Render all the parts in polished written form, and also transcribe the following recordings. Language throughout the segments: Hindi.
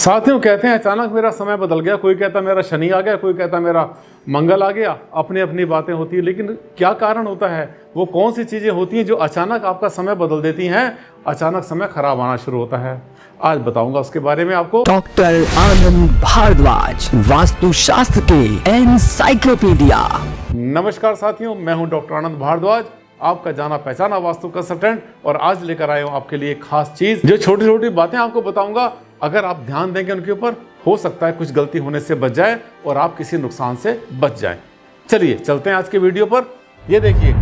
साथियों, कहते हैं अचानक मेरा समय बदल गया। कोई कहता मेरा शनि आ गया, कोई कहता मेरा मंगल आ गया। अपनी अपनी बातें होती है, लेकिन क्या कारण होता है? वो कौन सी चीज़ें होती हैं जो अचानक आपका समय बदल देती हैं, अचानक समय खराब आना शुरू होता है? आज बताऊंगा उसके बारे में आपको। डॉक्टर आनंद भारद्वाज, वास्तुशास्त्र के एनसाइक्लोपीडिया। नमस्कार साथियों, मैं हूं डॉक्टर आनंद भारद्वाज, आपका जाना पहचाना वास्तु कंसल्टेंट। और आज लेकर आया हूं आपके लिए एक खास चीज़। जो छोटी छोटी बातें आपको बताऊंगा, अगर आप ध्यान देंगे उनके ऊपर, हो सकता है कुछ गलती होने से बच जाए और आप किसी नुकसान से बच जाएं। चलिए चलते हैं आज के वीडियो पर। ये देखिए,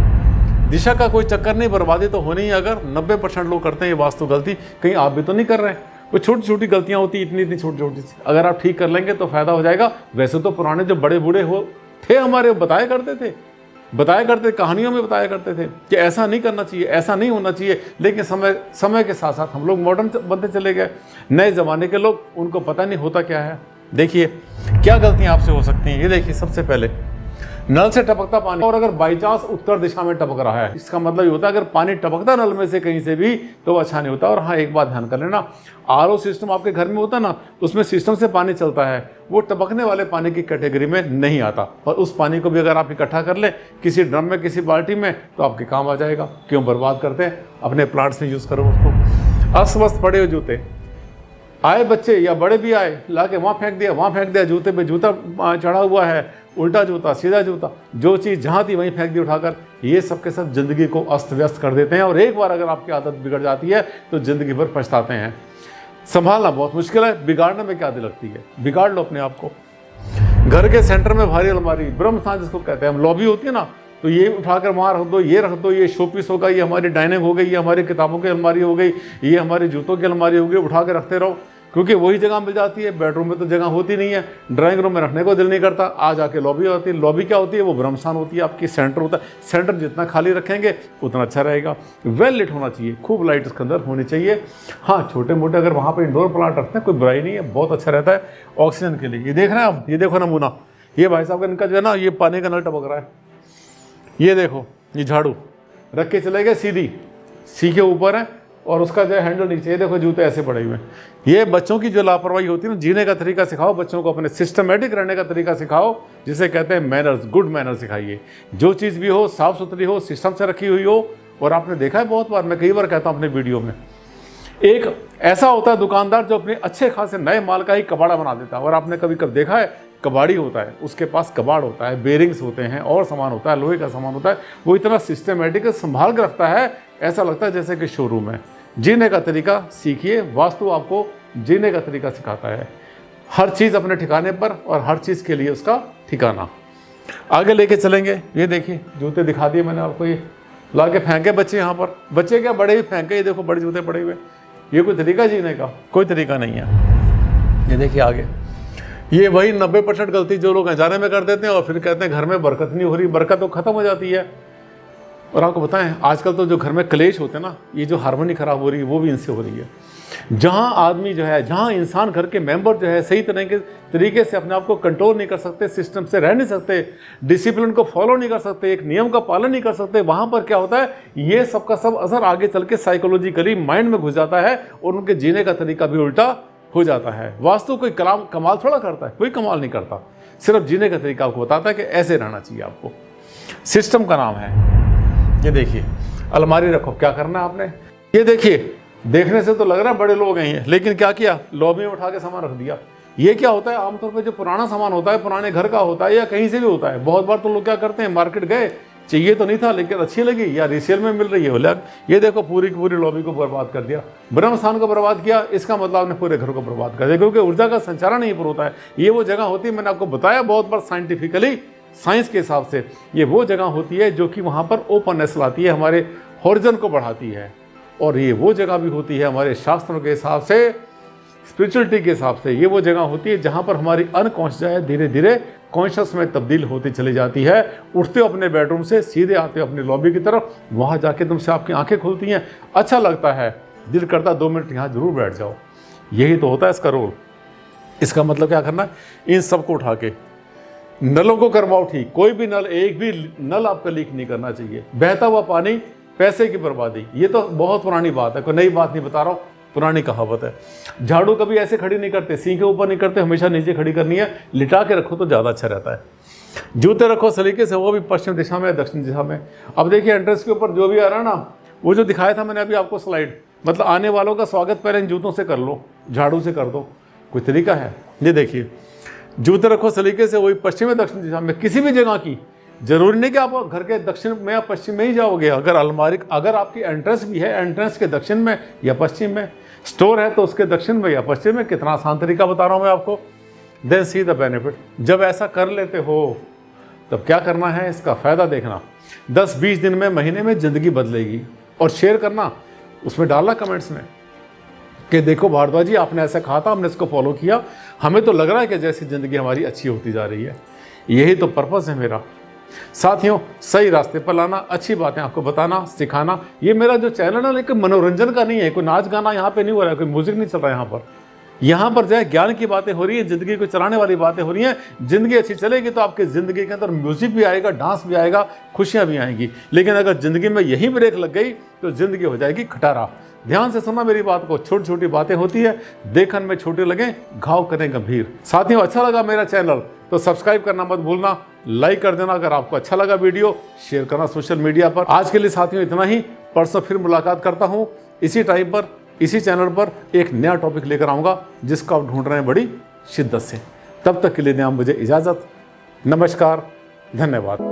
दिशा का कोई चक्कर नहीं, बर्बादी तो होनी ही। अगर 90% लोग करते हैं ये वास्तु गलती, कहीं आप भी तो नहीं कर रहे हैं? वो छोटी छोटी गलतियां होती, इतनी इतनी छोटी छोटी, अगर आप ठीक कर लेंगे तो फायदा हो जाएगा। वैसे तो पुराने जो बड़े बूढ़े हो थे हमारे, बताया करते, कहानियों में बताया करते थे कि ऐसा नहीं करना चाहिए, ऐसा नहीं होना चाहिए। लेकिन समय के साथ साथ हम लोग मॉडर्न बनते चले गए। नए ज़माने के लोग, उनको पता नहीं होता क्या है। देखिए क्या गलतियां आपसे हो सकती हैं। ये देखिए, सबसे पहले नल से टपकता पानी, और अगर बाई चांस उत्तर दिशा में टपक रहा है, इसका मतलब ये होता है अगर पानी टपकता नल में से कहीं से भी तो अच्छा नहीं होता। और हाँ, एक बात ध्यान कर लेना, आरओ सिस्टम आपके घर में होता है ना, उसमें सिस्टम से पानी चलता है, वो टपकने वाले पानी की कैटेगरी में नहीं आता। और उस पानी को भी अगर आप इकट्ठा कर लें किसी ड्रम में, किसी बाल्टी में, तो आपके काम आ जाएगा। क्यों बर्बाद करते हैं? अपने प्लांट्स में यूज़ करो उसको। अस्त पड़े हुए जूते, आए बच्चे या बड़े भी आए, ला के वहाँ फेंक दिया, जूते पे जूता चढ़ा हुआ है, उल्टा जूता, सीधा जूता, जो चीज़ जहाँ थी वहीं फेंक दी उठाकर। ये सब के सब ज़िंदगी को अस्त व्यस्त कर देते हैं। और एक बार अगर आपकी आदत बिगड़ जाती है तो ज़िंदगी भर पछताते हैं। संभालना बहुत मुश्किल है, बिगाड़ने में क्या दिल लगती है। बिगाड़ लो अपने आप को। घर के सेंटर में भारी अलमारी, ब्रह्म स्थान जिसको कहते हैं, हम लॉबी होती है ना, तो ये उठाकर वहाँ रख दो, ये रख दो, ये शोपीस होगा, ये हमारी डाइनिंग हो गई, ये हमारी किताबों की अलमारी हो गई, ये हमारी जूतों की अलमारी हो गई। उठा के रखते रहो, क्योंकि वही जगह मिल जाती है। बेडरूम में तो जगह होती नहीं है, ड्राइंग रूम में रखने को दिल नहीं करता। आ जाके लॉबी होती है। लॉबी क्या होती है? वो ब्रह्म स्थान होती है, आपकी सेंटर होता है। सेंटर जितना खाली रखेंगे उतना अच्छा रहेगा। वेल लिट होना चाहिए, खूब लाइट उसके अंदर होनी चाहिए। हाँ, छोटे मोटे अगर वहाँ पर इंडोर प्लांट रखते हैं कोई बुराई नहीं है, बहुत अच्छा रहता है ऑक्सीजन के लिए। ये देख रहे हैं आप, ये देखो नमूना, ये भाई साहब का इनका जो है ना, ये पानी का नल टपक रहा है। ये देखो, ये झाड़ू रख के चले गए, सी के ऊपर है और उसका जो है हैंडल नीचे। ये देखो, जूते ऐसे पड़े हुए हैं। ये बच्चों की जो लापरवाही होती है ना, जीने का तरीका सिखाओ बच्चों को, अपने सिस्टमेटिक रहने का तरीका सिखाओ, जिसे कहते हैं मैनर्स, गुड मैनर्स सिखाइए। जो चीज़ भी हो साफ़ सुथरी हो, सिस्टम से रखी हुई हो। और आपने देखा है बहुत बार, मैं कई बार कहता हूँ अपने वीडियो में, एक ऐसा होता है दुकानदार जो अपने अच्छे खासे नए माल का ही कबाड़ा बना देता है। और आपने कभी कभी देखा है, कबाड़ी होता है, उसके पास कबाड़ होता है, बेरिंग्स होते हैं और सामान होता है, लोहे का सामान होता है। वो इतना सिस्टमेटिक संभाल के रखता है, ऐसा लगता है जैसे कि शोरूम है। जीने का तरीका सीखिए, वास्तु आपको जीने का तरीका सिखाता है। हर चीज़ अपने ठिकाने पर और हर चीज़ के लिए उसका ठिकाना। आगे लेके चलेंगे। ये देखिए, जूते दिखा दिए मैंने आपको, ये ला के फेंके बच्चे यहाँ पर। बच्चे क्या, बड़े ही फेंके। ये देखो, बड़े जूते पड़े हुए। ये कोई तरीका जीने का? कोई तरीका नहीं है। ये देखिए आगे, ये वही 90% गलती जो लोग अनजाने में कर देते हैं और फिर कहते हैं घर में बरकत नहीं हो रही। बरकत तो खत्म हो जाती है। और आपको बताएं, आजकल तो जो घर में क्लेश होते हैं ना, ये जो हार्मनी खराब हो रही है वो भी इनसे हो रही है। जहाँ आदमी जो है, जहाँ इंसान, घर के मेंबर जो है, सही तरीके से अपने आप को कंट्रोल नहीं कर सकते, सिस्टम से रह नहीं सकते, डिसिप्लिन को फॉलो नहीं कर सकते, एक नियम का पालन नहीं कर सकते, वहाँ पर क्या होता है, ये सब का सब असर आगे चल के साइकोलॉजिकली माइंड में घुस जाता है और उनके जीने का तरीका भी उल्टा हो जाता है। वास्तु कोई कमाल थोड़ा करता है, कोई कमाल नहीं करता, सिर्फ जीने का तरीका आपको बताता है कि ऐसे रहना चाहिए आपको। सिस्टम का नाम है। ये देखिए, अलमारी रखो, क्या करना है आपने? ये देखिए, देखने से तो लग रहा है बड़े लोग हैं, लेकिन क्या किया, लॉबी में उठा के सामान रख दिया। ये क्या होता है, आमतौर पे जो पुराना सामान होता है, पुराने घर का होता है या कहीं से भी होता है, बहुत बार तो लोग क्या करते हैं, मार्केट गए, चाहिए तो नहीं था लेकिन अच्छी लगी या रीसेल में मिल रही है, ये देखो पूरी की पूरी लॉबी को बर्बाद कर दिया, ब्रह्म स्थान को बर्बाद किया। इसका मतलब आपने पूरे घर को बर्बाद कर दिया, क्योंकि ऊर्जा का संचारण नहीं पर होता है। ये वो जगह होती है, मैंने आपको बताया बहुत बार साइंटिफिकली, साइंस के हिसाब से, ये वो जगह होती है जो कि वहाँ पर ओपननेस लाती है, हमारे हॉरिजन को बढ़ाती है। और ये वो जगह भी होती है हमारे शास्त्रों के हिसाब से, स्पिरिचुअलिटी के हिसाब से, ये वो जगह होती है जहाँ पर हमारी अनकॉन्शियस धीरे धीरे कॉन्शियस में तब्दील होती चली जाती है। उठते हो अपने बेडरूम से, सीधे आते हो अपनी लॉबी की तरफ, वहाँ जाके तुमसे आपकी आंखें खुलती हैं, अच्छा लगता है, दिल करता 2 मिनट यहाँ जरूर बैठ जाओ। यही तो होता है इसका रोल। इसका मतलब क्या करना है, इन सबको उठा के नलों को करवाओ ठीक। कोई भी नल, एक भी नल आपका लीक नहीं करना चाहिए। बहता हुआ पानी, पैसे की बर्बादी, ये तो बहुत पुरानी बात है, कोई नई बात नहीं बता रहा हूँ। पुरानी कहावत है। झाड़ू कभी ऐसे खड़ी नहीं करते, सिंह के ऊपर नहीं करते, हमेशा नीचे खड़ी करनी है, लिटा के रखो तो ज़्यादा अच्छा रहता है। जूते रखो सलीके से, वो भी पश्चिम दिशा में, दक्षिण दिशा में। अब देखिए एंट्रेंस के ऊपर जो भी आ रहा है ना, वो जो दिखाया था मैंने अभी आपको स्लाइड, मतलब आने वालों का स्वागत पहले इन जूतों से कर लो, झाड़ू से कर दो, कोई तरीका है। ये देखिए जूते रखो सलीके से, वही पश्चिम में दक्षिण दिशा में, किसी भी जगह की, जरूरी नहीं कि आप घर के दक्षिण में या पश्चिम में ही जाओगे। अगर अलमारी, अगर आपकी एंट्रेंस भी है, एंट्रेंस के दक्षिण में या पश्चिम में, स्टोर है तो उसके दक्षिण में या पश्चिम में, कितना आसान तरीका बता रहा हूँ मैं आपको। Then see the benefit. जब ऐसा कर लेते हो तब क्या करना है, इसका फ़ायदा देखना। 10-20 दिन में, महीने में ज़िंदगी बदलेगी। और शेयर करना, उसमें डालना कमेंट्स में कि देखो भारद्वाज जी आपने ऐसा कहा था, हमने इसको फॉलो किया, हमें तो लग रहा है कि जैसी ज़िंदगी हमारी अच्छी होती जा रही है। यही तो पर्पस है मेरा साथियों, सही रास्ते पर लाना, अच्छी बातें आपको बताना, सिखाना। ये मेरा जो चैनल है लेकिन मनोरंजन का नहीं है, कोई नाच गाना यहाँ पे नहीं हो रहा है, कोई म्यूजिक नहीं चल रहा है यहाँ पर। यहाँ पर जो है ज्ञान की बातें हो रही है, ज़िंदगी को चलाने वाली बातें हो रही हैं। ज़िंदगी अच्छी चलेगी तो आपकी ज़िंदगी के अंदर म्यूजिक भी आएगा, डांस भी आएगा, खुशियाँ भी आएंगी। लेकिन अगर ज़िंदगी में यही ब्रेक लग गई तो ज़िंदगी हो जाएगी खटारा। ध्यान से सुनना मेरी बात को, छोटी छोटी बातें होती है, देखन में छोटे लगे, घाव करें गंभीर। साथियों अच्छा लगा मेरा चैनल तो सब्सक्राइब करना मत भूलना, लाइक कर देना। अगर आपको अच्छा लगा वीडियो, शेयर करना सोशल मीडिया पर। आज के लिए साथियों इतना ही, परसों फिर मुलाकात करता हूँ इसी टाइम पर, इसी चैनल पर एक नया टॉपिक लेकर आऊँगा जिसको आप ढूंढ रहे हैं बड़ी शिद्दत से। तब तक के लिए दें आप मुझे इजाज़त। नमस्कार, धन्यवाद।